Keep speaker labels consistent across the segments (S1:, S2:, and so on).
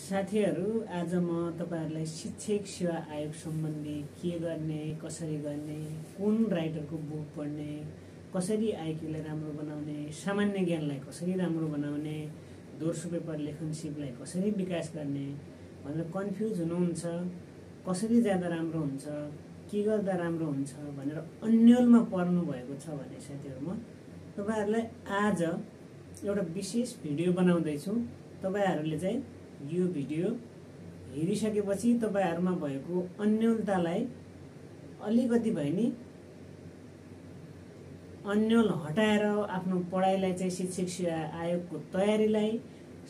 S1: साथीहरु, आज म तपाईहरुलाई शिक्षक सेवा आयोग सम्बन्धी के गर्ने, कसरी गर्ने, कुन राइटरको बुक पढ्ने, कसरी आइक्यूलाई राम्रो बनाउने, सामान्य ज्ञानलाई कसरी राम्रो बनाउने, दोस्रो पेपर लेखनसिपलाई कसरी विकास गर्ने भनेर कन्फ्युज हुनुहुन्छ, कसरी ज्यादा राम्रो हुन्छ, के गर्दा राम्रो हुन्छ भनेर अन्यलमा पर्नु भएको छ भने साथीहरु, म तपाईहरुलाई आज एउटा विशेष भिडियो बनाउँदै छु। तपाईहरुले चाहिँ यो भिडियो हेरिसकेपछि तपाईहरुमा भएको अन्यलतालाई अलिकति भए नि अन्यल हटाएर आफ्नो पढाइलाई चाहिँ शिक्षक सेवा आयोगको तयारीलाई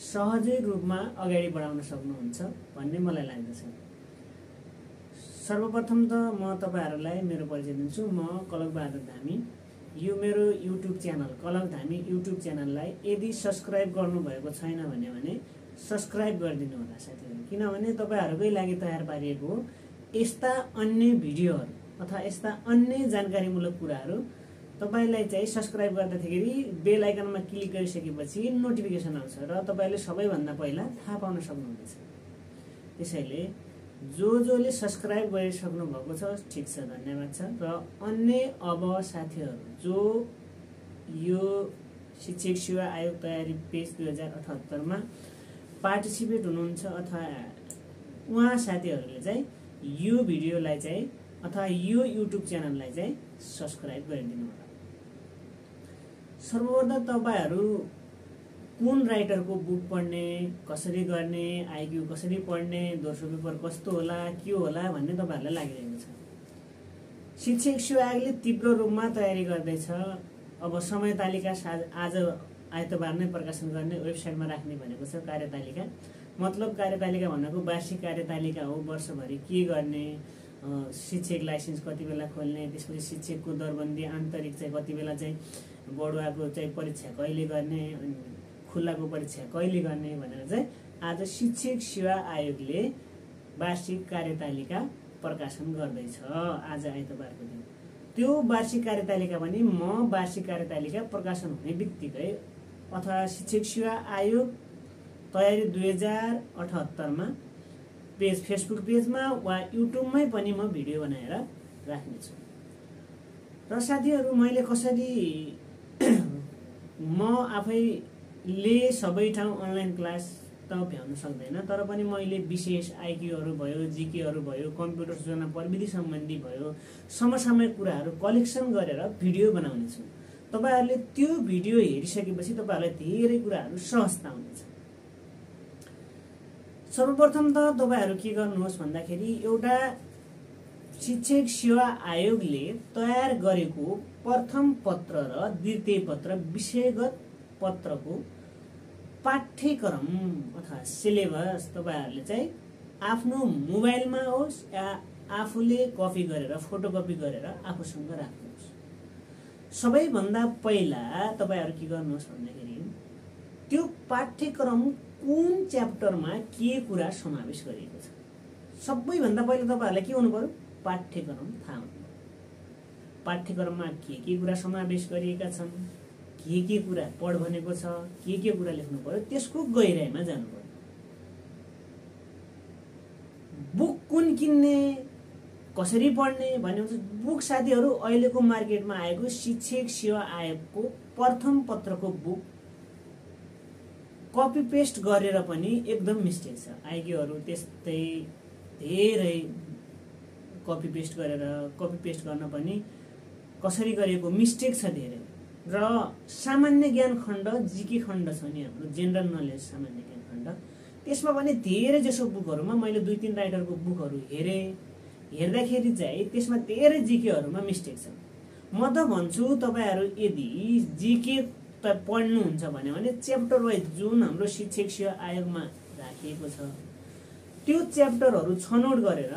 S1: सहजै रूपमा अगाडि बढाउन सक्नुहुन्छ भन्ने मलाई लाग्दछ। सर्वप्रथम त म तपाईहरुलाई मेरो परिचय दिन्छु। म कलक बहादुर धामी। यो मेरो युट्युब च्यानल कलक धामी युट्युब च्यानललाई यदि सब्स्क्राइब गर्नु भएको छैन भने सब्स्क्राइब गरिदिनु होला साथीहरु, किनभने तपाईहरुकै लागि तयार पारिएको हो। यस्ता अन्य भिडियोहरु अथवा यस्ता अन्य जानकारीमूलक कुराहरु तपाईलाई चाहिँ सब्स्क्राइब गर्दाखेरि बेल आइकनमा क्लिक गरिसकेपछि नोटिफिकेसन आउँछ र तपाईले सबैभन्दा पहिला थाहा पाउन सक्नुहुनेछ। त्यसैले जोले सब्स्क्राइब गरिसक्नु भएको छ ठीक छ, धन्यवाद छ। र अन्य अब साथीहरु जो यो शिक्षक सेवा आयोग तयारी पेज 2078 मा पार्टिसिपेट हुनुहुन्छ अथवा उहाँ साथीहरुले चाहिँ यो भिडियोलाई चाहिँ अथवा यो युट्युब च्यानललाई चाहिँ सब्स्क्राइब गरिदिनु होला। सर्वप्रथम तपाईहरु कुन राइटरको बुक पढ्ने, कसरी गर्ने, आइक्यू कसरी पढ्ने, दोस्रो पेपर कस्तो होला, के होला भन्ने तपाईहरुलाई लागिरहेको छ। शिक्षक सेवा आयोगले तीव्र रूपमा तयारी गर्दैछ। अब समय तालिका आज आइतबार नै प्रकाशन गर्ने, वेबसाइटमा राख्ने भनेको छ कार्यतालिका। मतलब कार्यतालिका भनेको वार्षिक कार्यतालिका हो। वर्षभरि के गर्ने, शिक्षक लाइसेन्स कति बेला खोल्ने, त्यसपछि शिक्षकको दरबन्दी आन्तरिक चाहिँ कति बेला चाहिँ बढुवाको चाहिँ परीक्षा कहिले गर्ने, खुल्लाको परीक्षा कहिले गर्ने भनेर चाहिँ आज शिक्षक सेवा आयोगले वार्षिक कार्यतालिका प्रकाशन गर्दैछ आज आइतबारको दिन। त्यो वार्षिक कार्यतालिका पनि म वार्षिक कार्यतालिका प्रकाशन हुने बित्तिकै अथवा शिक्षक सेवा आयोग तयारी 2078 मा पेज फेसबुक पेजमा वा युट्युबमै पनि म भिडियो बनाएर राख्नेछु। र साथीहरु, मैले कसरी म आफैले सबै ठाउँ अनलाइन क्लास त भ्याउन सक्दैन, तर पनि मैले विशेष आइक्यूहरु भयो, जीकेहरु भयो, कम्प्युटर सूचना प्रविधि सम्बन्धी भयो, समसामयिक कुराहरु कलेक्सन गरेर भिडियो बनाउने छु। तपाईहरुले त्यो भिडियो हेरिसकेपछि तपाईहरुलाई धेरै कुराहरु सहजता हुनेछ। सर्वप्रथम त तपाईहरु के गर्नुहोस् भन्दाखेरि एउटा शिक्षक सेवा आयोगले तयार गरेको प्रथम पत्र र द्वितीय पत्र विषयगत पत्रको पाठ्यक्रम अथवा सिलेबस तपाईहरुले चाहिँ आफ्नो मोबाइलमा होस् या आफूले कपी गरेर फोटोकपी गरेर आफूसँग राख्नुहोस्। सबैभन्दा पहिला तपाईहरु के गर्नुहोस् भन्दाखेरि त्यो पाठ्यक्रम कुन च्याप्टरमा के कुरा समावेश गरिएको छ, सबैभन्दा पहिला तपाईहरुले के हुनु पर्यो, पाठ्यक्रम थाहा हुनु पर्यो। पाठ्यक्रममा के कुरा समावेश गरिएका छन्, के कुरा पढ भनेको छ, के कुरा लेख्नु पर्यो, त्यसको गहिराइमा जानु पर्यो। बुक कुन किन्ने, कसरी पढ्ने भनेपछि बुक साथीहरु अहिलेको मार्केटमा आएको शिक्षक सेवा आयोगको प्रथम पत्रको बुक कपी पेस्ट गरेर पनि एकदम मिस्टेक छ। आइक्यूहरु त्यस्तै धेरै कपी पेस्ट गर्न पनि कसरी गरेको मिस्टेक छ धेरै। र सामान्य ज्ञान खण्ड, जीके खण्ड छ नि हाम्रो जेनरल नलेज सामान्य ज्ञान खण्ड, त्यसमा पनि धेरै जसो बुकहरुमा मैले 2-3 राइटरको बुकहरु हेर्दाखेरि चाहिँ त्यसमा धेरै जीकेहरुमा मिस्टेक छ। म त भन्छु तपाईहरु यदि जीके त पढ्नुहुन्छ भने च्याप्टर वाइज जुन हाम्रो शिक्षक सेवा आयोगमा राखिएको छ त्यो च्याप्टरहरु छनौट गरेर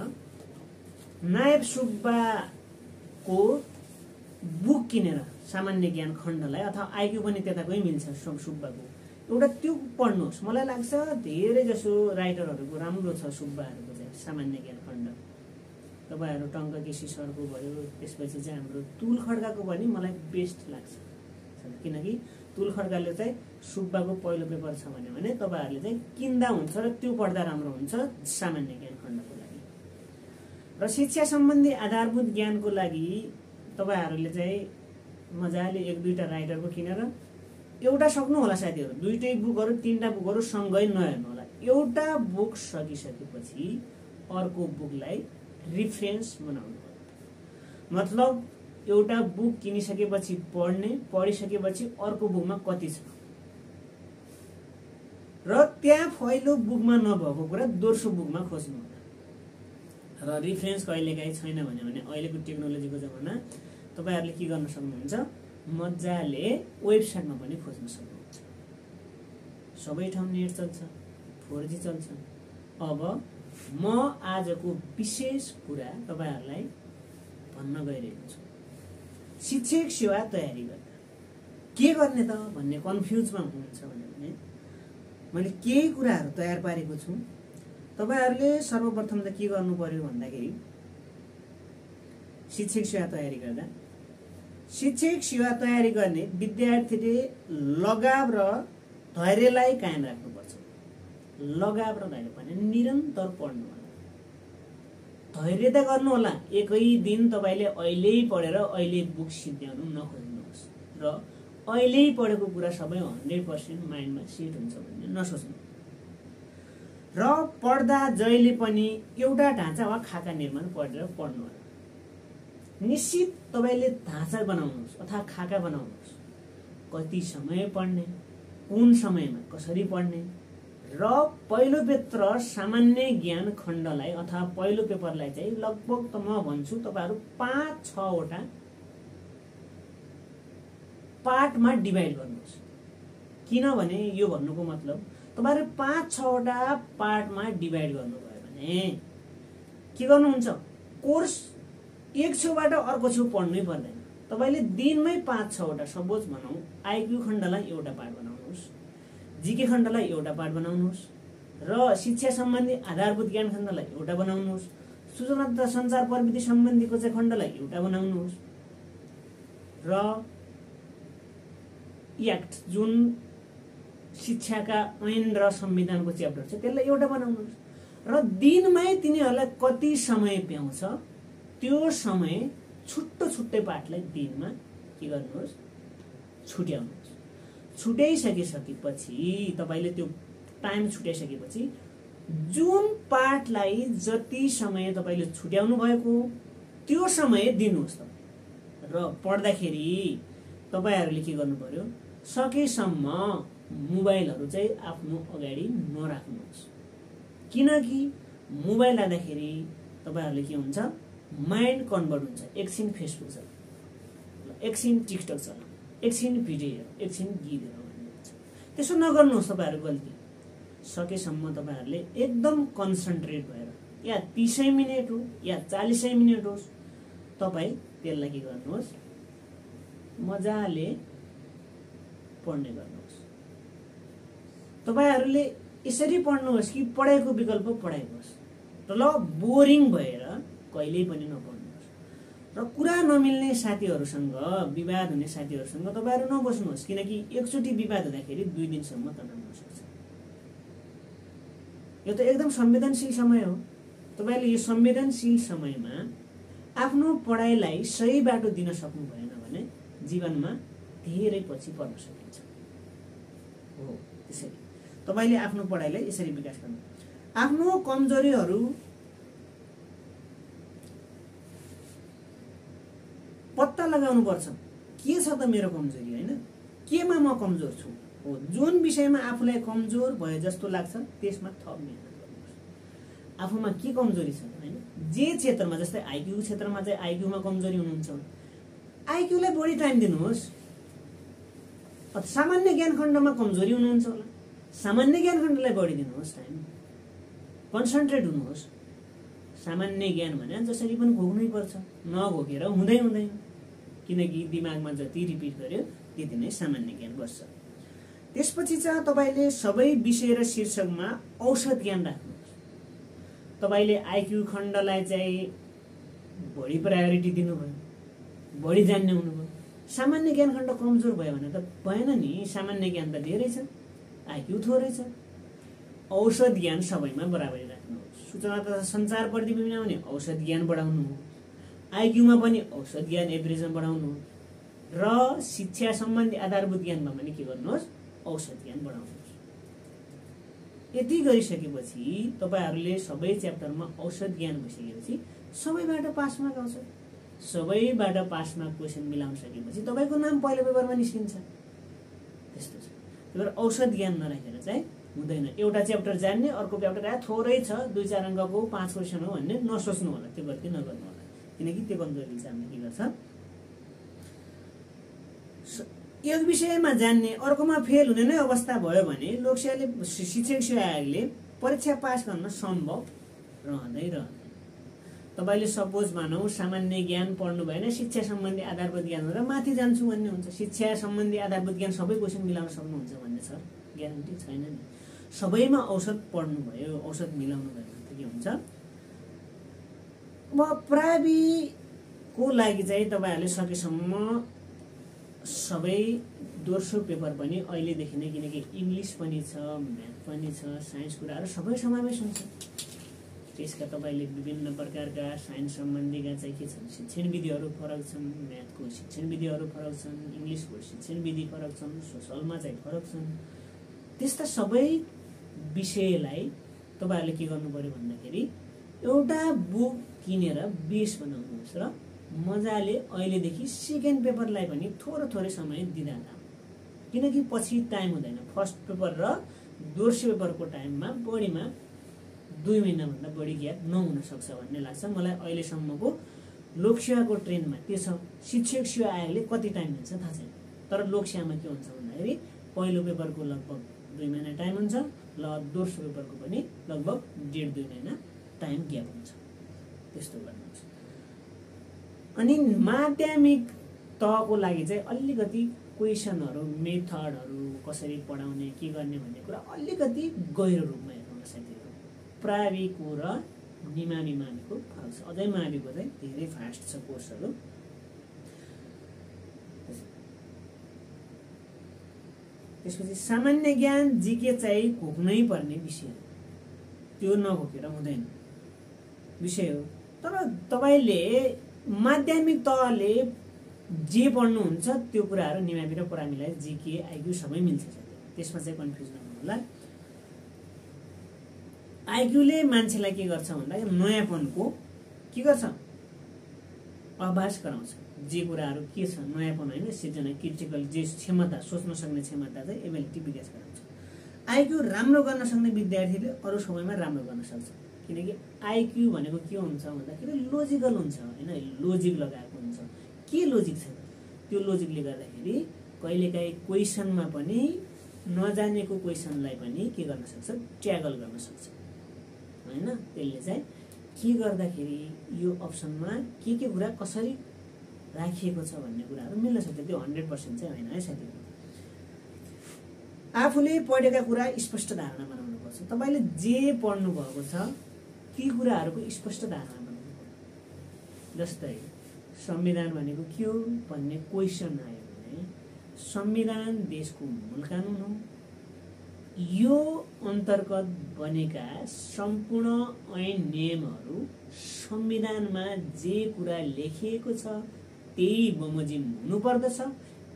S1: नायब सुब्बाको बुक किनेर सामान्य ज्ञान खण्डलाई अथवा आइक्यू पनि त्यताकै मिल्छ सुब्बाको एउटा त्यो पढ्नुहोस्। मलाई लाग्छ धेरै जसो राइटरहरुको राम्रो छ सुब्बाहरुको चाहिँ सामान्य ज्ञान खण्ड। तपाईहरु टंक केसी सरको भयो, त्यसपछि चाहिँ हाम्रो तुल खड्काको पनि मलाई बेस्ट लाग्छ, किनकि तुल खड्काले चाहिँ सुब्बाको पहिलो पेपर छ भने तपाईहरुले चाहिँ किन्दा हुन्छ र त्यो पढ्दा राम्रो हुन्छ सामान्य ज्ञान खण्डको लागि। र शिक्षा सम्बन्धी आधारभूत ज्ञानको लागि तपाईहरुले चाहिँ मजाले एक दुईटा राइटरको किनेर एउटा सक्नु होला साथीहरु, दुईटै बुकहरु तीनटा बुकहरु सँगै नहेर्नु होला। एउटा बुक सकिसकेपछि अर्को बुकलाई रिफरेन्स बनाउनु होला। मतलब एउटा बुक किनिसकेपछि पढ्ने, पढिसकेपछि अर्को बुकमा कति छ र त्यहाँ पहिलो बुकमा नभएको कुरा दोस्रो बुकमा खोज्नु होला। र रिफरेन्स कहिलेकाहीँ छैन भने अहिलेको टेक्नोलोजीको जमाना तपाईहरुले के गर्न सक्नुहुन्छ, मजाले वेबसाइटमा पनि खोज्न सक्नुहुन्छ। सबै ठाउँ नेट चल्छ, 4G चल्छ। अब म आजको विशेष कुरा तपाईहरुलाई भन्न गइरहेको छु। शिक्षक सेवा तयारी गर्दा के गर्ने त भन्ने कन्फ्युजमा हुनुहुन्छ भने मैले केही कुराहरु तयार पारेको छु। तपाईहरुले सर्वप्रथम त के गर्नु पर्यो भन्दाखेरि शिक्षक सेवा तयारी गर्दा शिक्षक सेवा तयारी गर्ने विद्यार्थीले लगाव र धैर्यलाई कायम राख्नुपर्छ। लगाव र धैर्य भने निरन्तर पढ्नु होला। धैर्य त गर्नु होला, एकै दिन तपाईले अहिले पढेर अहिले बुक सिद्ध्याउनु नखोज्नुहोस् र अहिले पढेको कुरा सबै 100% माइन्डमा सेट हुन्छ भन्ने नसोच्नु। र पढ्दा जहिले पनि एउटा ढाँचा वा खाका निर्माण पढेर पढ्नु होला। निश्चित तपाईले ढाँचा बनाउनुहोस् अथवा खाका बनाउनुहोस्। कति समय पढ्ने, कुन समयमा कसरी पढ्ने र पहिलो पेपर सामान्य ज्ञान खण्डलाई अथवा पहिलो पेपरलाई चाहिँ लगभग त म भन्छु तपाईहरु 5-6 वटा पार्टमा डिभाइड गर्नुहोस्। किनभने यो भन्नुको मतलब तपाईहरु 5-6 वटा पार्टमा डिभाइड गर्नुभयो भने के गर्नुहुन्छ, कोर्स एक छेउबाट अर्को छेउ पढ्नै पर्दैन। तपाईले दिनमै 5-6 वटा, सपोज भनौं आईक्यू खण्डलाई एउटा पार्ट बनाउनुहोस्, जीके खण्डलाई एउटा पार्ट बनाउनुहोस् र शिक्षा सम्बन्धी आधारभूत ज्ञान खण्डलाई एउटा बनाउनुहोस्, सूचना तथा सञ्चार प्रविधि सम्बन्धीको चाहिँ खण्डलाई एउटा बनाउनुहोस् र एक्ट जुन शिक्षाका ऐन र संविधानको च्याप्टर छ त्यसलाई एउटा बनाउनुहोस् र दिनमै तिनीहरूलाई कति समय पाउँछ त्यो समय छुट्टो छुट्टै पाठलाई दिनमा के गर्नुहोस्, छुट्याउनुहोस्। छुट्याइसकेपछि तपाईले त्यो टाइम छुट्याइसकेपछि जुन पाठलाई जति समय तपाईले छुट्याउनु भएको त्यो समय दिनुहोस् र पढ्दाखेरि तपाईहरुले के गर्नु पर्यो, सकेसम्म मोबाइलहरु चाहिँ आफ्नो अगाडि नराख्नुहोस्। किनकि मोबाइल राख्दाखेरि तपाईहरुले के हुन्छ, माइन्ड कन्भर्ट हुन्छ। एकछिन फेसबुक चला, एकछिन टिकटक चला, एकछिन भिडियो हेर, एकछिन गीत हेर भन्ने हुन्छ। त्यसो नगर्नुहोस्। तपाईहरु गल्ती सकेसम्म तपाईहरुले एकदम कन्सन्ट्रेट भएर या 30 मिनेट हो या 40 मिनेट होस् तपाई त्यसलाई के गर्नुहोस्, मजाले पढ्ने गर्नुहोस्। तपाईहरुले यसरी पढ्नुहोस् कि पढाइको विकल्प पढाइनुहोस् र बोरिङ भएर कहिल्यै पनि नपढ्नुहोस्। र कुरा नमिल्ने साथीहरुसँग, विवाद हुने साथीहरुसँग तपाईहरु नबस्नुहोस्। किनकि एकचोटी विवाद हुँदाखेरि 2 दिनसम्म तनाव हुन सक्छ। यो त एकदम संवेदनशील समय हो। तपाईले यो संवेदनशील समयमा आफ्नो पढाइलाई सही बाटो दिन सक्नु भएन भने जीवनमा धेरै पछि पर्न सकिन्छ। हो, त्यसैले तपाईले आफ्नो पढाइलाई यसरी विकास गर्नु। आफ्नो कमजोरीहरु पत्ता लगाउनु पर्छ। के छ त मेरो कमजोरी, हैन? केमा म कमजोर छु? हो, जुन विषयमा आफुलाई कमजोर भए जस्तो लाग्छ त्यसमा थप मेहनत गर्नुहोस्। आफुमा के कमजोरी छ, हैन? जे क्षेत्रमा, जस्तै आईक्यू क्षेत्रमा चाहिँ आईक्यूमा कमजोरी हुनुहुन्छ भने आईक्यूलाई बढी टाइम दिनुहोस्। सामान्य ज्ञान खण्डमा कमजोरी हुनुहुन्छ होला, सामान्य ज्ञान खण्डलाई बढी दिनुहोस् टाइम। कन्सन्ट्रेट हुनुहोस्। सामान्य ज्ञान भने जसरी पनि घोक्नै पर्छ, नघोकेर हुँदैन। किनकि दिमागमा जति रिपिट गर्यो त्यति नै सामान्य ज्ञान बस्छ। त्यसपछि चाहिँ तपाईले सबै विषय र शीर्षकमा औसत ज्ञान राख्नुहोस्। तपाईले आईक्यू खण्डलाई चाहिँ बढी प्रायोरिटी दिनुभयो, बढी जान्ने हुनुभयो। सामान्य ज्ञान खण्ड कमजोर भयो भने त भएन नि। सामान्य ज्ञान त धेरै छ, आइक्यू थोरै छ। औसत ज्ञान सबैमा बराबरी राख्नु हो। सूचना तथा सञ्चार प्रविधि बनाउने औसत ज्ञान बढाउनु हो। आइक्यूमा पनि औसत ज्ञान एभरेजमा बढाउनु हो र शिक्षा सम्बन्धी आधारभूत ज्ञानमा पनि के गर्नुहोस्, औसत ज्ञान बढाउनुहोस्। यति गरिसकेपछि तपाईहरुले सबै च्याप्टरमा औसत ज्ञान भइसकेपछि सबैबाट पास मार्क आउँछ। सबैबाट पास मार्क क्वेशन मिलाउन सकेपछि तपाईको नाम पहिलो पेपरमा निस्किन्छ। त्यस्तो छ। त्यही भएर औसत ज्ञान नराखेर चाहिँ हुँदैन। एउटा च्याप्टर जान्ने, अर्को च्याप्टर थोरै छ, 2-4 अङ्कको 5 क्वेशन हो भन्ने नसोच्नु होला, त्यो गल्ती नगर्नु होला। किनकि त्यो कमजोरी चाहिँ हामीले के गर्छ, एक विषयमा जान्ने अर्कोमा फेल हुने नै अवस्था भयो भने लोकसेवाले शिक्षक सेवा आयोगले परीक्षा पास गर्न सम्भव रहँदैन। तपाईले सपोज मानौ सामान्य ज्ञान पढ्नु भएन, शिक्षा सम्बन्धी आधारभूत ज्ञान र माथि जान्छु भन्ने हुन्छ। शिक्षा सम्बन्धी आधारभूत ज्ञान सबै क्वेशन मिलाउन सक्नुहुन्छ भन्ने छ, ग्यारेन्टी छैन नि। सबैमा औसत पढ्नु भयो, औसत मिलाउनु भयो भने के हुन्छ। अब प्राविको लागि चाहिँ तपाईहरुले सकेसम्म सबै दोस्रो पेपर पनि अहिलेदेखि नै, किनकि इंग्लिश पनि छ, म्याथ पनि छ, साइन्स कुराहरु सबै समावेश हुन्छ। त्यसका तपाईले विभिन्न प्रकारका साइन्स सम्बन्धीका चाहिँ के छन्, शिक्षण विधिहरु फरक छन्, म्याथको शिक्षण विधिहरु फरक छन्, इंग्लिशको शिक्षण विधि फरक छन्, सोशलमा चाहिँ फरक छन्। त्यस्ता सबै विषयलाई तपाईहरुले के गर्नु पर्यो भन्दाखेरि एउटा बुक किनेर बेस बनाउनुहोस् र मजाले अहिलेदेखि सेकेन्ड पेपरलाई पनि थोरै समय दिँदा जाऊ। किनकि पछि टाइम हुँदैन। फर्स्ट पेपर र दोस्रो पेपरको टाइममा बढीमा 2 महिना भन्दा बढी ग्याप नहुन सक्छ भन्ने लाग्छ मलाई। अहिलेसम्मको लोकसेवाको ट्रेन्डमा के छ, शिक्षक सेवा आयोगले कति टाइम दिन्छ थाहा छैन, तर लोकसेवामा के हुन्छ भन्दाखेरि पहिलो पेपरको लगभग 2 महिना टाइम हुन्छ, ल दोस्रो पेपरको पनि लगभग 1.5-2 महिना टाइम ग्याप हुन्छ। त्यस्तो गर्नुहुन्छ। अनि माध्यमिक तहको लागि चाहिँ अलिकति क्वेशनहरु, मेथडहरु कसरी पढाउने, के गर्ने भन्ने कुरा अलिकति गहिरो रूपमा हेर्नु साथीहरु। प्राविको र माविको फरक छ। अझै माविको चाहिँ धेरै फास्ट छ कोर्सहरु। त्यसपछि सामान्य ज्ञान जीके चाहिँ घोक्नै पर्ने विषय हो, त्यो नघोकेर हुँदैन विषय हो। तर तपाईले माध्यमिक तहले जे पढ्नुहुन्छ त्यो कुराहरु निमावि र परामीलाई जीके आइक्यू सबै मिल्छ। त्यसमा चाहिँ कन्फ्युज नहुनु होला। आइक्यूले मान्छेलाई के गर्छ भन्दा नयाँपनको के गर्छ, आभास गराउँछ। जे कुराहरु के छ, नयाँपन हैन, सिर्जना क्रिटिकल जे क्षमता, सोच्न सक्ने क्षमता चाहिँ एबिलिटी विकास गराउँछ। आइक्यू राम्रो गर्न सक्ने विद्यार्थीले अरु समयमा राम्रो गर्न सक्छ। किनकि आइक्यू भनेको के हुन्छ भन्दाखेरि लोजिकल हुन्छ हैन, लोजिक लगाएको हुन्छ। के लोजिक छ, त्यो लोजिकले गर्दाखेरि कहिलेकाहीँ क्वेशनमा पनि नजानेको क्वेशनलाई पनि के गर्न सक्छ, ट्याकल गर्न सक्छ हैन। त्यसले चाहिँ के गर्दाखेरि यो अप्सनमा के कुरा कसरी राखिएको छ भन्ने कुराहरु मिल्न सक्छ। त्यो 100% चाहिँ हैन है साथीहरु। आफूले पढेका कुरा स्पष्ट धारणा बनाउनु पर्छ। तपाईले जे पढ्नु भएको छ ती कुराहरुको स्पष्ट धारणा बनाउनु पर्छ। जस्तै संविधान भनेको के हो भन्ने क्वेशन आयो भने संविधान देशको मूल कानून हो। यो अन्तर्गत बनेका सम्पूर्ण ऐन नियमहरु संविधानमा जे कुरा लेखिएको छ त्यही बमोजिम हुनुपर्दछ।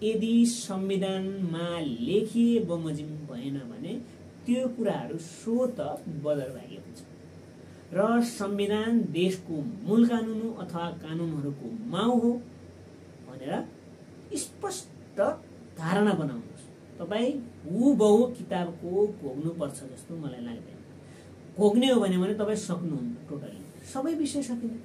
S1: यदि संविधानमा लेखिए बमोजिम भएन भने त्यो कुराहरु स्वत बदरभागी हुन्छ र संविधान देशको मूल कानून हो अथवा कानूनहरुको माउ हो भनेर स्पष्ट धारणा बनाउनुहोस्। तपाई हुबहु किताबको घोक्नुपर्छ जस्तो मलाई लाग्दैन। घोक्ने हो भने तपाई सक्नुहुन्न, टोटली सबै विषय सकिन्छ।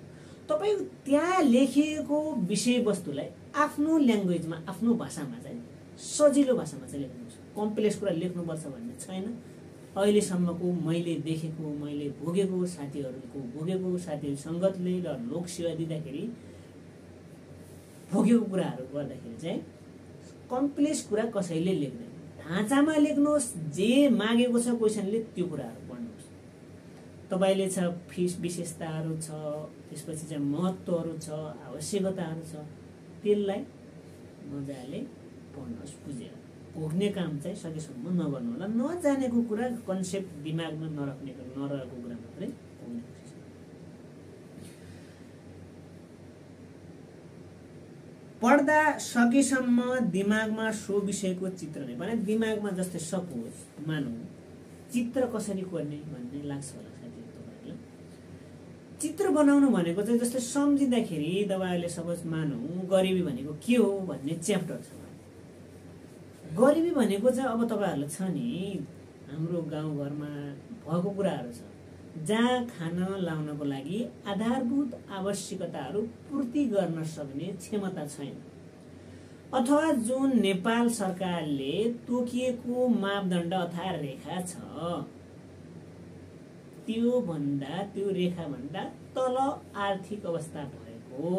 S1: तपाई त्यहाँ लेखिएको विषयवस्तुलाई आफ्नो ल्याङ्ग्वेजमा, आफ्नो भाषामा चाहिँ सजिलो भाषामा चाहिँ लेख्नुहोस्। कम्प्लेक्स कुरा लेख्नुपर्छ भन्ने छैन। अहिलेसम्मको मैले देखेको, मैले भोगेको, साथीहरुको साथीहरु संगतले र लोक सेवा दिँदाखेरि भोगेको कुराहरु गर्दाखेरि चाहिँ कम्प्लेक्स कुरा कसैले लेख्दैन। ढाँचामा लेख्नुहोस्, जे मागेको छ क्वेशनले त्यो कुराहरु पढ्नुहोस्। तपाईले छ फीस विशेषताहरु छ, त्यसपछि चाहिँ महत्त्वहरु छ, आवश्यकताहरु छ, त्यसलाई मजाले पढ्नुहोस् बुझेर। घोक्ने काम चाहिँ सकेसम्म नगर्नु होला। नजानेको कुरा कन्सेप्ट दिमागमा नरहेको कुरा मात्रै घोक्ने कोसिस गर्नु। पढ्दा सकेसम्म दिमागमा सो विषयको चित्र नै भने दिमागमा जस्तै सपोज मानौँ चित्र कसरी कोर्ने भन्ने लाग्छ होला साथीहरु तपाईहरुलाई। चित्र बनाउनु भनेको चाहिँ जस्तै सम्झिँदाखेरि तपाईहरुले सपोज मानौँ गरिबी भनेको के हो भन्ने च्याप्टर छ। गरिबी भनेको चाहिँ अब तपाईहरुलाई छ नि हाम्रो गाउँघरमा भएको कुराहरु छ जहाँ खान लाउनको लागि आधारभूत आवश्यकताहरू पूर्ति गर्न सक्ने क्षमता छैन, अथवा जुन नेपाल सरकारले तोकिएको मापदण्ड अथवा रेखा छ त्यो रेखाभन्दा तल आर्थिक अवस्था भएको,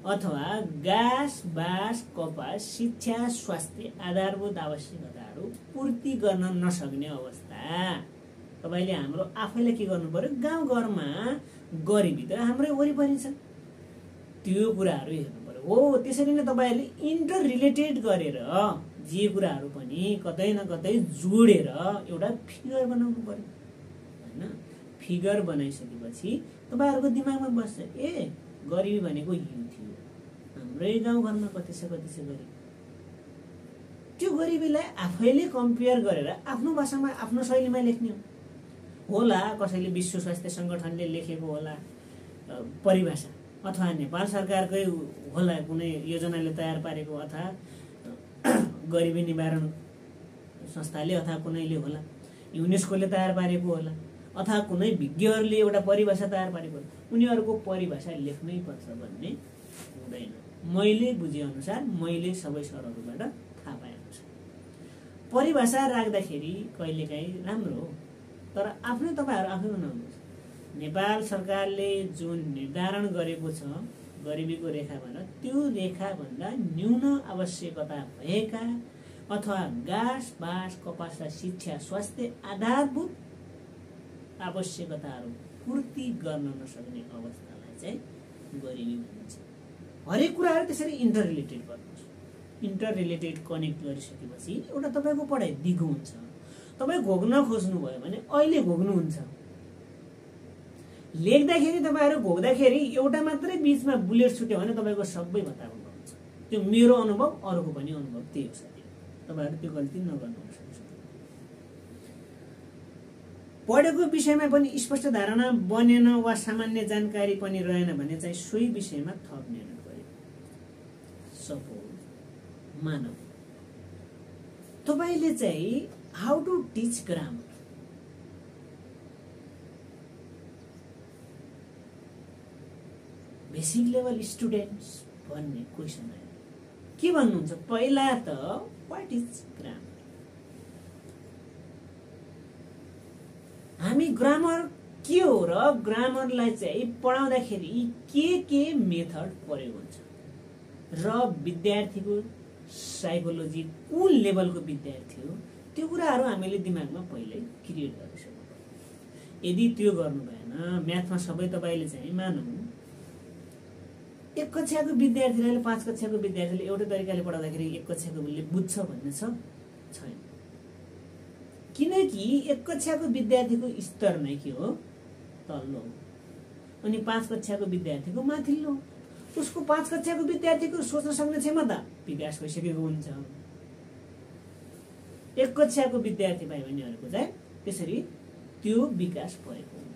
S1: अथवा घाँस बाँस कपास शिक्षा स्वास्थ्य आधारभूत आवश्यकताहरू पूर्ति गर्न नसक्ने अवस्था। तपाईले हाम्रो आफैले के गर्नु पर्यो, गाउँघरमा गरिबी त हाम्रै वरिपरि छ, त्यो कुराहरू हेर्नु पर्यो। हो त्यसरी नै तपाईहरुले इन्टर रिलेटेड गरेर जे कुराहरू पनि कतै न कतै जोडेर एउटा फिगर बनाउनु पर्यो हैन। फिगर बनाइसकेपछि तपाईहरुको दिमागमा बस्छ ए गरिबी भनेको यो थियो, हाम्रै गाउँघरमा कति छ गरिबी। त्यो गरिबीलाई आफैले कम्पेयर गरेर आफ्नो भाषामा आफ्नो शैलीमा लेख्ने होला। कसैले विश्व स्वास्थ्य संगठनले लेखेको होला परिभाषा, अथवा नेपाल सरकारकै होला कुनै योजनाले तयार पारेको, अथवा गरिबी निवारण संस्थाले अथवा कुनैले होला, युनेस्कोले तयार पारेको होला, अथवा कुनै विज्ञहरूले एउटा परिभाषा तयार पारेको होला। उनीहरूको परिभाषा लेख्नै पर्छ भन्ने हुँदैन। मैले बुझे अनुसार मैले सबै सरहरूबाट थाहा पाए अनुसार परिभाषा राख्दाखेरि कहिलेकाहीँ राम्रो हो, तर आफ्नो तपाईहरु आफै बनाउनुहोस्। नेपाल सरकारले जुन निर्धारण गरेको छ गरिबीको रेखाभन्दा त्यो रेखाभन्दा न्यून आवश्यकता भएका अथवा घाँस बाँस कपास र शिक्षा स्वास्थ्य आधारभूत आवश्यकताहरू पूर्ति गर्न नसक्ने अवस्थालाई चाहिँ गरिबी भनिन्छ। हरेक कुराहरू त्यसरी इन्टर रिलेटेड गर्नुहोस्। इन्टर रिलेटेड कनेक्ट गरिसकेपछि एउटा तपाईको पढाइ दिगो हुन्छ। तपाई घोक्न खोज्नुभयो भने अहिले घोक्नुहुन्छ। लेख्दाखेरि तपाईहरु घोक्दाखेरि एउटा मात्रै बीचमा बुलेट छुट्यो भने तपाईको सबै बताउनु हुन्छ। त्यो मेरो अनुभव, अरूको पनि अनुभव त्यही हो साथी। तपाईहरु त्यो गल्ती नगर्नुहोस्। पढेको विषयमा पनि स्पष्ट धारणा बनेन वा सामान्य जानकारी पनि रहेन भने चाहिँ सोही विषयमा थप मेहनत गर्नु। सपोज मानव तपाईले चाहिँ how to teach grammar, basic level students भन्ने क्वेसन आयो। के भन्नुहुन्छ? पहिला त व्हाट इज ग्रामर? हामी ग्रामर के हो र ग्रामरलाई चाहिँ पढाउँदाखेरि के मेथड प्रयोग हुन्छ र विद्यार्थीको साइकोलोजी कुन लेभलको विद्यार्थी हो त्यो कुराहरू हामीले दिमागमा पहिल्यै क्रिएट गरिसक्नु पर्यो। यदि त्यो गर्नु भएन, म्याथमा सबै तपाईले चाहिँ मानौँ एक कक्षाको विद्यार्थीले 5 कक्षाको विद्यार्थीले एउटै तरिकाले पढाउँदाखेरि एक कक्षाको उसले बुझ्छ भन्ने छैन। किनकि एक कक्षाको विद्यार्थीको स्तर नै के हो? तल्लो हो, अनि 5 कक्षाको विद्यार्थीको माथिल्लो। उसको 5 कक्षाको विद्यार्थीको सोच्न सक्ने क्षमता विकास भइसकेको हुन्छ। एक कक्षाको विद्यार्थी भाइ बहिनीहरुको चाहिँ त्यसरी त्यो विकास भएको हो।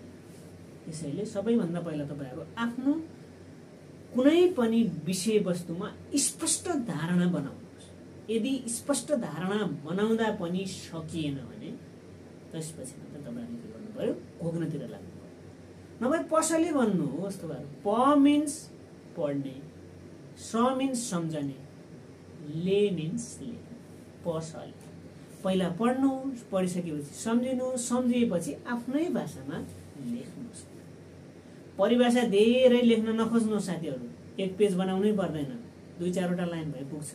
S1: त्यसैले सबैभन्दा पहिला तपाईहरु आफ्नो कुनै पनि विषयवस्तुमा स्पष्ट धारणा बनाउनुहोस्। यदि स्पष्ट धारणा बनाउँदा पनि सकिएन भने त्यसपछि मात्र तपाईहरुले के गर्नु पर्यो? घोक्नतिर लाग्नु पर्यो। नभए पसले भन्नुहोस् तपाईहरु प मिन्स पढ्ने, स मिन्स सम्झने, ले मिन्स लेख्ने। पसल पहिला पढ्नुहोस्, पढिसकेपछि सम्झिनुहोस्, सम्झिएपछि आफ्नै भाषामा लेख्नुहोस्। परिभाषा धेरै लेख्न नखोज्नु साथीहरु। एक पेज बनाउनै पर्दैन, 2-4 वटा लाइन भए पुग्छ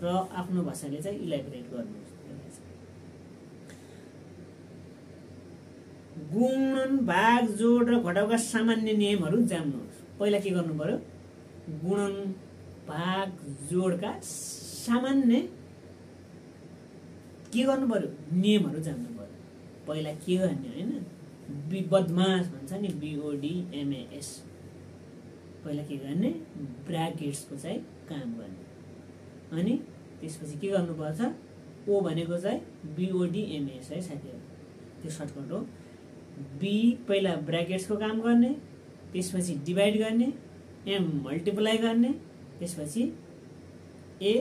S1: र आफ्नो भाषाले चाहिँ इलाबोरेट गर्नुहोस्। गुणन भाग जोड र घटाउका सामान्य नियमहरू जान्नुहोस्। पहिला के गर्नु पर्यो? गुणन भाग जोडका सामान्य के गर्नु पर्यो, नियमहरू जान्नु पर्यो। पहिला के गर्ने हैन, बदमास भन्छ नि, BODMAS। पहिला के गर्ने, ब्राकेट्सको चाहिँ काम गर्ने, अनि त्यसपछि के गर्नुपर्छ, O भनेको चाहिँ BODMAS है साथीहरु, त्यो सर्टकट हो। B पहिला ब्राकेट्सको काम गर्ने, त्यसपछि डिभाइड गर्ने, M मल्टिप्लाई गर्ने, त्यसपछि A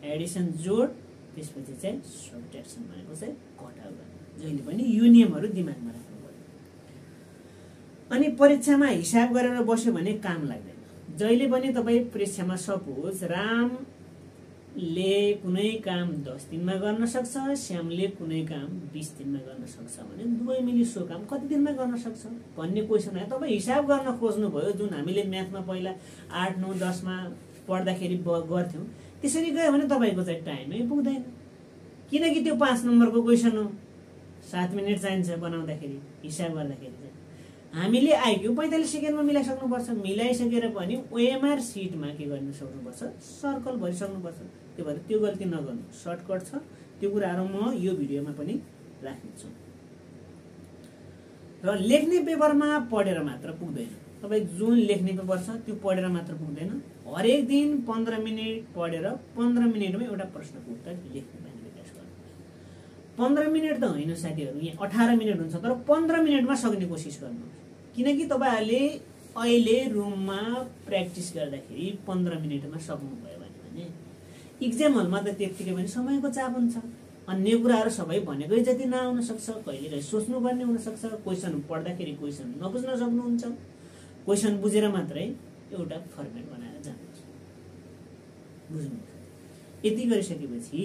S1: एडिसन जोड, त्यसपछि चाहिँ सब्ट्र्याक्सन भनेको चाहिँ घटाउ गर्ने। जहिले पनि यो नियमहरू दिमागमा राख्नु पर्यो। अनि परीक्षामा हिसाब गरेर बस्यो भने काम लाग्दैन। जहिले पनि तपाई परीक्षामा सपोज रामले कुनै काम 10 दिनमा गर्न सक्छ, श्यामले कुनै काम 20 दिनमा गर्न सक्छ भने दुवै मिली सो काम कति दिनमा गर्न सक्छ भन्ने क्वेशन आयो। तपाई हिसाब गर्न खोज्नु भयो, जुन हामीले म्याथमा पहिला 8, 9, 10 मा पढ्दाखेरि गर्थ्यौं, त्यसरी गयो भने तपाईको चाहिँ टाइमै पुग्दैन। किनकि त्यो 5 नम्बरको क्वेशन हो, 7 मिनेट चाहिन्छ बनाउँदाखेरि, हिसाब गर्दाखेरि चाहिँ हामीले आइक्यू 45 सेकेन्डमा मिलाइसक्नुपर्छ। मिलाइसकेर पनि OMR सिटमा के गर्न सक्नुपर्छ, सर्कल भरिसक्नुपर्छ। त्यो भएर त्यो गल्ती नगर्नु, सर्टकट छ। त्यो कुराहरु म यो भिडियोमा पनि राख्नेछु। र लेख्ने पेपरमा पढेर मात्र पुग्दैन। तपाई जुन लेख्ने पेपर छ त्यो पढेर मात्र पुग्दैन। हरेक दिन 15 मिनेट पढेर 15 मिनेटमै एउटा प्रश्नको उत्तर लेख्ने बानी विकास गर्नु। 15 मिनेट त होइन साथीहरु, यहाँ 18 मिनेट हुन्छ, तर 15 मिनेटमा सक्ने कोसिस गर्नु। किनकि तपाईहरुले अहिले रुममा प्र्याक्टिस गर्दाखेरि 15 मिनेटमा सक्नु भयो भने एक्जाम हलमा त त्यतिकै पनि समयको चाप हुन्छ। अन्य कुराहरु सबै भनेकै जति नआउन सक्छ, कहिलेकाहीँ सोच्नु पर्ने हुन सक्छ, क्वेशन पढ्दाखेरि क्वेशन नबुझ्न सक्नुहुन्छ। क्वेशन बुझेर मात्रै एउटा फर्मेट बनाएर जानुहुन्छ। बुझ्नु, यति गरिसकेपछि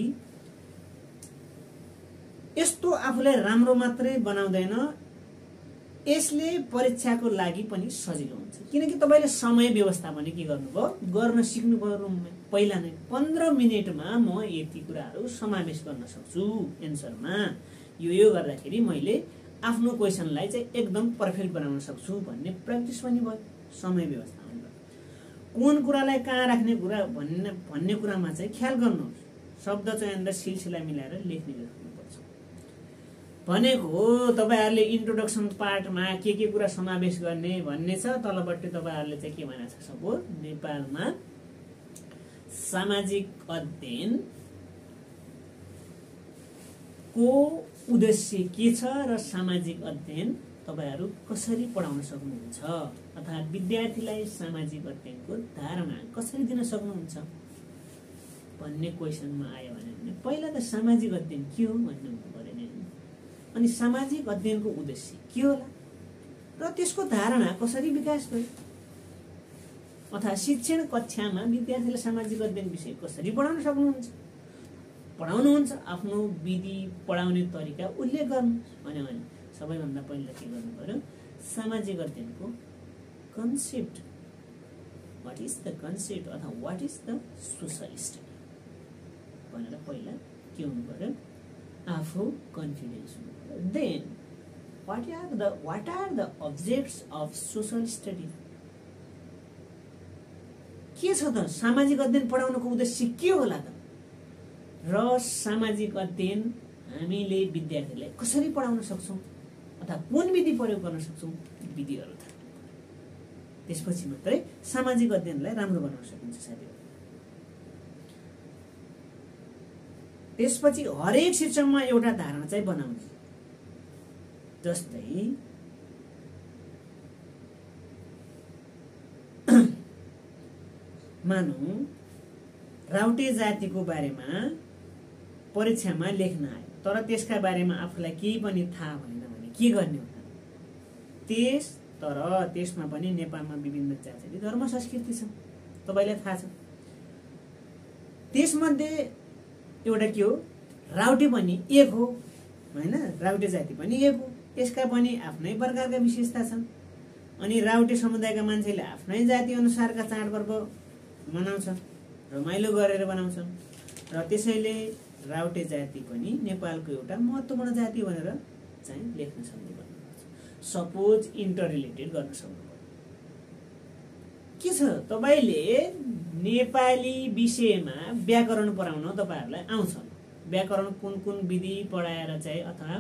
S1: यस्तो आफूलाई राम्रो मात्रै बनाउँदैन, यसले परीक्षाको लागि पनि सजिलो हुन्छ। किनकि तपाईले समय व्यवस्थापन के गर्नुभयो, गर्न सिक्नुभयो। रुममा पहिला नै 15 मिनेटमा म यति कुराहरु समावेश गर्न सक्छु एन्सरमा, यो गर्दाखेरि मैले आफ्नो क्वेशनलाई चाहिँ एकदम पर्फेक्ट बनाउन सक्छु भन्ने प्र्याक्टिस पनि भयो। समय व्यवस्थापन कुन कुरालाई कहाँ राख्ने कुरा भन्ने कुरामा चाहिँ ख्याल गर्नुहोस्। शब्द चयन र सिलसिला मिलाएर लेख्ने गर्नुपर्छ भनेको। तपाईहरुले इन्ट्रोडक्सन पार्टमा के कुरा समावेश गर्ने भन्ने छ। तलपट्टि तपाईहरुले चाहिँ के भनेको छ, सपोज नेपालमा सामाजिक अध्ययन को उद्देश्य के छ र सामाजिक अध्ययन तपाईहरु कसरी पढाउन सक्नुहुन्छ, अथवा विद्यार्थीलाई सामाजिक अध्ययनको धारणा कसरी दिन सक्नुहुन्छ भन्ने क्वेशनमा आयो भने पहिला त सामाजिक अध्ययन के हो भन्ने हुनु पर्यो नि। अनि सामाजिक अध्ययनको उद्देश्य के होला र त्यसको धारणा कसरी विकास गर्यो, अथवा शिक्षण कक्षामा विद्यार्थीलाई सामाजिक अध्ययन विषय कसरी पढाउन सक्नुहुन्छ, पढाउनुहुन्छ, आफ्नो विधि पढाउने तरिका उल्लेख गर्नु भन्यो भने सबैभन्दा पहिला के गर्नु पर्यो, सामाजिक अध्ययनको concept, what is the concept अथवा what is the social study भनेर पहिला के हुनु पर्यो, आफू कन्फिडेन्स हुनु पर्यो। Then what are the objects of social study, के छ त सामाजिक अध्ययन पढाउनको उद्देश्य के होला त, र सामाजिक अध्ययन हामीले विद्यार्थीलाई कसरी पढाउन सक्छौं अथवा कुन विधि प्रयोग गर्न सक्छौं, विधिहरु थाहा। त्यसपछि मात्रै सामाजिक अध्ययनलाई राम्रो बनाउन सकिन्छ साथीहरु। त्यसपछि हरेक शिक्षकमा एउटा धारणा चाहिँ बनाउने, जस्तै मानौ राउटे जातिको बारेमा परीक्षामा लेख्न आयो, तर त्यसका बारेमा आफूलाई केही पनि थाहा भएन भने के गर्ने हो तर त्यसमा पनि नेपालमा विभिन्न जाति धर्म संस्कृति छ, तपाईलाई थाहा छ। त्यसमध्ये एउटा के हो, राउटे पनि एक हो हैन, राउटे जाति पनि एक हो, यसका पनि आफ्नै प्रकारका विशेषता छन्। अनि राउटे समुदायका मान्छेले आफ्नै जाति अनुसारका चाडपर्व मनाउँछन्, रमाइलो गरेर बनाउँछन्, र त्यसैले राउटे जाति पनि नेपालको एउटा महत्त्वपूर्ण जाति भनेर चाहिँ लेख्न सक्नु पर्छ। सपोज इन्टर रिलेटेड गर्न सक्नु पर्यो। के छ तपाईले नेपाली विषयमा व्याकरण पढाउन तपाईहरुलाई आउँछ। व्याकरण कुन कुन विधि पढाएर चाहिँ अथवा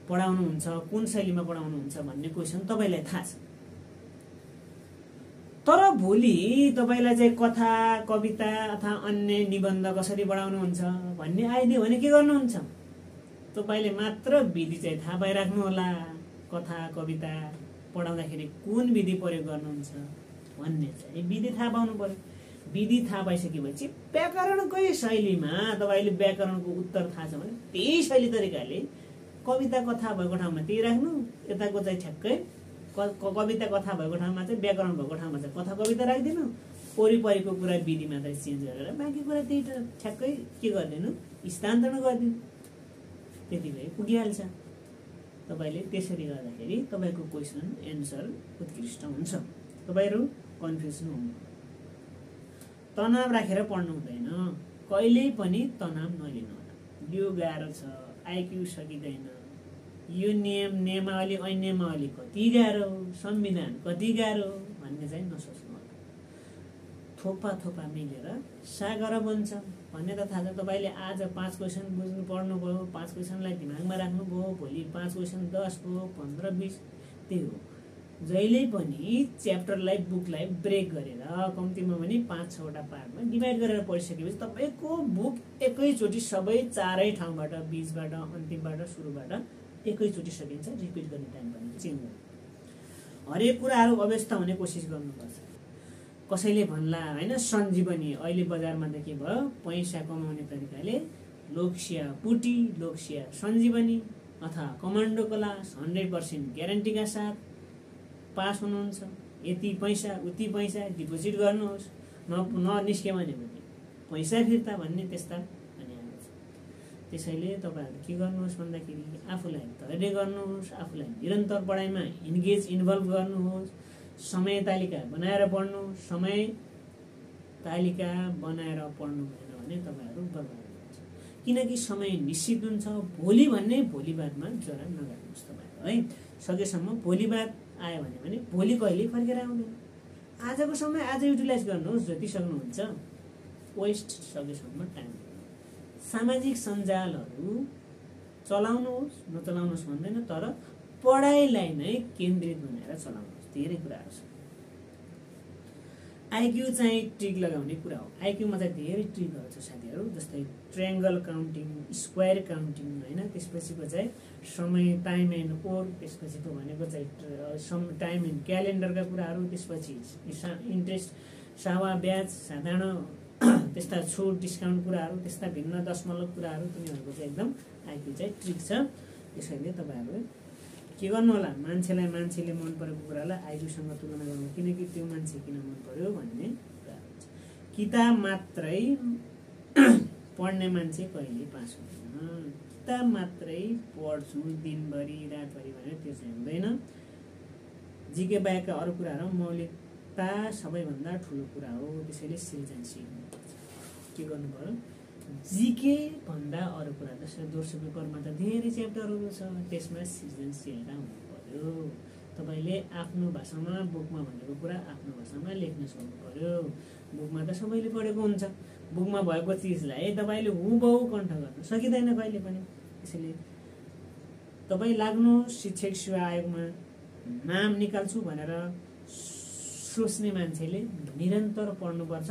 S1: पढाउनुहुन्छ, कुन शैलीमा पढाउनुहुन्छ भन्ने क्वेशन तपाईलाई थाहा छ। तर भोलि तपाईलाई चाहिँ कथा, कविता अथवा अन्य निबन्ध कसरी पढाउनुहुन्छ भन्ने आइदियो भने के गर्नुहुन्छ? तपाईले मात्र विधि चाहिँ थाहा पाइराख्नु होला। कथा, कविता पढाउँदाखेरि कुन विधि प्रयोग गर्नुहुन्छ भन्ने चाहिँ विधि थाहा पाउनु पर्यो। विधि थाहा पाइसकेपछि व्याकरणकै शैलीमा तपाईले व्याकरणको उत्तर थाहा छ भने त्यही शैली तरिकाले कविता, कथा भएको ठाउँमा त्यही राख्नु, यताको चाहिँ ठ्याक्कै कविता, कथा भएको ठाउँमा चाहिँ व्याकरण भएको ठाउँमा चाहिँ कथा, कविता राखिदिनु, वरिपरिको कुरा विधि मात्रै चेन्ज गरेर बाँकी कुरा त्यही ठ्याक्कै के गरिदिनु, स्थानान्तरण गरिदिनु, त्यति भए पुगिहाल्छ। तपाईले त्यसरी गर्दाखेरि तपाईको क्वेशन एन्सर उत्कृष्ट हुन्छ। तपाईहरु कन्फ्युज नहुनु। तनाव राखेर पढ्नु हुँदैन, कहिल्यै पनि तनाव नलिनु होला। यो गाह्रो छ, आइक्यू सकिदैन, यो नियम, नियमावली, ऐनियमावली कति गाह्रो, संविधान कति गाह्रो भन्ने चाहिँ नसोच्नु होला। थोपा थोपा मिलेर सागर बन्छ भन्ने त थाहा छ। तपाईले आज 5 क्वेशन बुझ्नु पढ्नु भयो, 5 क्वेशनलाई दिमागमा राख्नु भयो, भोलि 5 क्वेशन 10 भयो, 15 20 त्यही हो। जहिले पनि च्याप्टरलाई, बुकलाई ब्रेक गरेर कम्तीमा पनि 5-6 वटा पार्टमा डिभाइड गरेर पढिसकेपछि तपाईको बुक एकैचोटी सबै चारै ठाउँबाट, बीचबाट, अन्तिमबाट, सुरुबाट एकैचोटी सकिन्छ। रिपिट गर्ने टाइम पनि चेन्ज गर्नु, हरेक कुराहरु अव्यवस्था हुने कोसिस गर्नुपर्छ। कसैले भन्ला हैन, सञ्जीवनी अहिले बजारमा त के भयो, पैसा कमाउने तरिकाले लोकसिया पुटी, लोकसिया सञ्जीवनी अथवा कमान्डो क्लास 100% ग्यारेन्टीका साथ पास हुनुहुन्छ। यति पैसा उति पैसा डिपोजिट गर्नुहोस्, ननिस्क्यो भने पैसा फिर्ता भन्ने त्यस्ता अनि आउँछ। त्यसैले तपाईहरु के गर्नुहोस् भन्दाखेरि आफूलाई धैर्य गर्नुहोस्, आफूलाई निरन्तर पढाइमा इन्भल्भ गर्नुहोस्, समय तालिका बनाएर पढ्नु। समय तालिका बनाएर पढ्नु भएन भने तपाईहरु बर्बाद हुन्छ, किनकि समय निश्चित हुन्छ। भोलि भन्ने भोलि बादमा जरा नगर्नुहोस् तपाईहरु है। सकेसम्म भोलि बाद आयो भने भोलि कहिले फर्केर आउँदैन। आजको समय आज युटिलाइज गर्नुहोस् जति सक्नुहुन्छ, वेस्ट सकेसम्म टाइम। सामाजिक सञ्जालहरु चलाउनुहोस्, नचलाउनुहोस् भन्दैन, तर पढाइलाई नै केन्द्रित बनाएर चलाउनुहोस्। धेरै कुराहरु छ। आइक्यू चाहिँ ट्रिक लगाउने कुरा हो। आइक्यूमा चाहिँ धेरै ट्रिकहरु छ साथीहरु, जस्तै ट्रायंगल काउन्टिङ, स्क्वायर काउन्टिङ हैन, त्यसपछिको चाहिँ समय, टाइम एन्ड कोड, त्यसपछिको भनेको चाहिँ टाइम एन्ड क्यालेन्डरका कुराहरु, त्यसपछि इन्ट्रेस्ट, सावा, ब्याज, साधारण त्यस्ता छुट, डिस्काउन्ट कुराहरु, त्यस्ता भिन्न दशमलव कुराहरु, तिनीहरुको चाहिँ एकदम आइक्यू चाहिँ ट्रिक छ। त्यसैले तपाईहरु के गर्नु होला, मान्छेलाई मान्छेले मन परेको कुरालाई आइक्यूसँग तुलना गर्नु, किनकि त्यो मान्छे किन मन पर्यो भन्ने कुरा हुन्छ। किताब मात्रै पढ्ने मान्छे कहिले पास हुँदैन। किताब मात्रै पढ्छु दिनभरि रातभरि भनेर त्यो चाहिँ हुँदैन। जीके बाहेकका अरू कुराहरु मौलिकता सबैभन्दा ठुलो कुरा हो। त्यसैले सृजनशील के गर्नु पर्यो, जीके भन्दा अरू कुरा, जस्तै दोस्रो पेपरमा त धेरै च्याप्टरहरु छ, त्यसमा सृजनशीलता हुनु पर्यो। तपाईले आफ्नो भाषामा बुकमा भनेको कुरा आफ्नो भाषामा लेख्न सक्नु पर्यो। बुकमा त सबैले पढेको हुन्छ, बुकमा भएको चीजलाई तपाईले हुबहु कण्ठ गर्न सकिदैन कहिले पनि। त्यसैले तपाई लाग्नु शिक्षक सेवा आयोगमा नाम निकाल्छु भनेर सोच्ने मान्छेले निरन्तर पढ्नुपर्छ।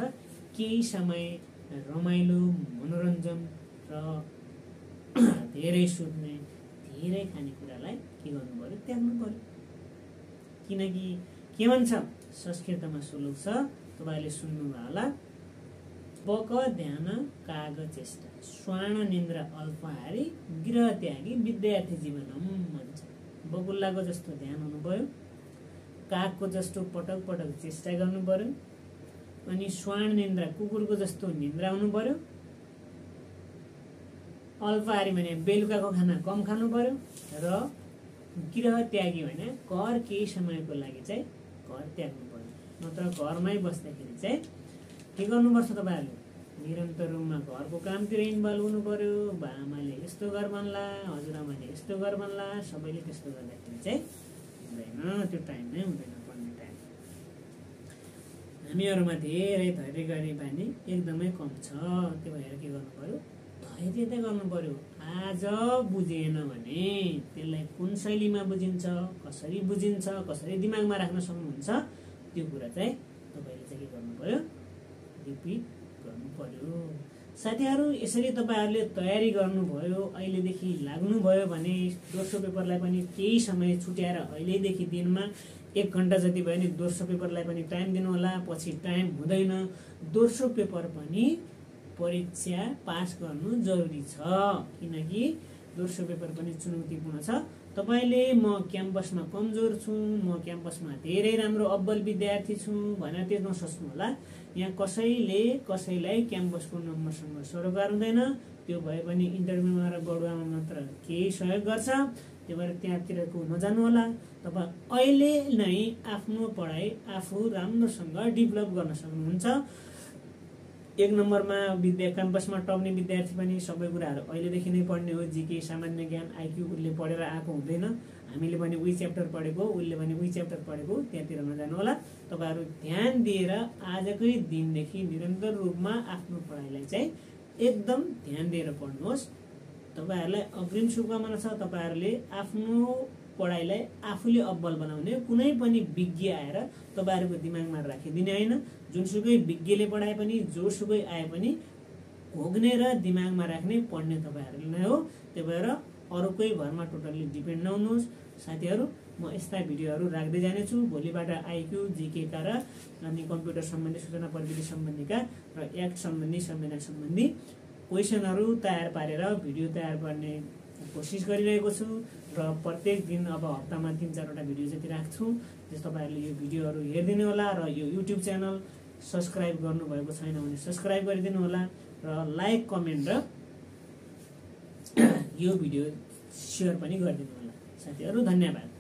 S1: केही समय रमाइलो, मनोरञ्जन र धेरै सुत्ने, धेरै खानेकुरालाई के गर्नु पर्यो, त्याग्नु पर्यो। किनकि के भन्छ संस्कृतमा श्लोक छ, तपाईले सुन्नुभयो होला, बक ध्यान काग चेष्टा, श्वान निन्द्रा अल्पहारी, गृह त्यागी विद्यार्थी जीवनम भन्छ। बकुल्लाको जस्तो ध्यान हुनु पर्यो, कागको जस्तो पटक पटक चेष्टा गर्नु पर्यो, अनि श्वान निन्द्रा कुकुरको जस्तो निन्द्रा हुनु पर्यो, अल्पहारी भने बेलुकाको खाना कम खानु पर्यो, र गृह त्यागी भने घर केही समयको लागि चाहिँ घर त्याग्नु पर्यो। नत्र घरमै बस्दाखेरि चाहिँ के गर्नुपर्छ, तपाईहरुले निरन्तर रूपमा घरको कामतिर इन्भल्भ हुनु पर्यो। बाआमाले यस्तो घर बन्ला, हजुरआमाले यस्तो घर बन्ला, सबैले त्यस्तो गर्दाखेरि चाहिँ हुँदैन, त्यो टाइम नै हुँदैन पढ्ने टाइम। हामीहरूमा धेरै धैर्य गर्ने बानी एकदमै कम छ। त्यो भएर के गर्नु पर्यो, धैर्य त गर्नु पर्यो। आज बुझेन भने त्यसलाई कुन शैलीमा बुझिन्छ, कसरी बुझिन्छ, कसरी दिमागमा राख्न सक्नुहुन्छ, त्यो कुरा चाहिँ तपाईँले चाहिँ के गर्नु पर्यो, रिपिट गर्नु पर्यो। साथीहरू, यसरी तपाईँहरूले तयारी गर्नुभयो, अहिलेदेखि लाग्नुभयो भने दोस्रो पेपरलाई पनि केही समय छुट्याएर अहिलेदेखि दिनमा 1 घण्टा जति भयो भने दोस्रो पेपरलाई पनि टाइम दिनुहोला। पछि टाइम हुँदैन, दोस्रो पेपर पनि परीक्षा पास गर्नु जरुरी छ, किनकि दोस्रो पेपर पनि चुनौतीपूर्ण छ। तपाईले म क्याम्पसमा कमजोर छु, म क्याम्पसमा धेरै राम्रो अब्बल विद्यार्थी छु भनेर त्यो नसोच्नु होला। यहाँ कसैले कसैलाई क्याम्पसको नम्बरसँग सरोकार हुँदैन। त्यो भए पनि इन्टरभ्यूमा र बढुवामा मात्र केही सहयोग गर्छ। त्यो भएर त्यहाँतिरको नजानु होला। तपाईँ अहिले नै आफ्नो पढाइ आफू राम्रोसँग डेभलप गर्न सक्नुहुन्छ। 1 नम्बरमा क्याम्पसमा टप्ने विद्यार्थी पनि सबै कुराहरू अहिलेदेखि नै पढ्ने हो। जीके, सामान्य ज्ञान, आइक्यू उसले पढेर आएको हुँदैन। हामीले पनि उही च्याप्टर पढेको, उसले पनि उही च्याप्टर पढेको, त्यहाँतिर नजानु होला। तपाईहरू ध्यान दिएर आजकै दिनदेखि निरन्तर रूपमा आफ्नो पढाइलाई चाहिँ एकदम ध्यान दिएर पढ्नुहोस्। तपाईहरूलाई अग्रिम शुभकामना छ। तपाईहरूले आफ्नो पढाइलाई आफूले अब्बल बनाउने, कुनै पनि विज्ञ आएर तपाईहरूको दिमागमा राखिदिने होइन। जुनसुकै विज्ञले पढाए पनि, जोसुकै आए पनि घोग्ने र दिमागमा राख्ने पढ्ने तपाईहरूले नै हो। त्यही भएर अरूकै भरमा टोटल्ली डिपेन्ड नहुनुहोस्। साथीहरू, म यस्ता भिडियोहरू राख्दै जानेछु। भोलिबाट आइक्यू, जीके का र अनि कम्प्युटर सम्बन्धी, सूचना प्रविधि सम्बन्धीका र एक्ट सम्बन्धी, संविधान सम्बन्धी क्वेसनहरू तयार पारेर भिडियो तयार गर्ने कोसिस गरिरहेको छु र प्रत्येक दिन अब हप्तामा 3-4 वटा भिडियो जति राख्छु। जस तपाईहरूले यो भिडियोहरू हेरिदिनु होला र यो युट्युब च्यानल सब्स्क्राइब गर्नुभएको छैन भने सब्स्क्राइब गरिदिनु होला र लाइक, कमेन्ट र यो भिडियो सेयर पनि गरिदिनु होला। साथीहरू, धन्यवाद।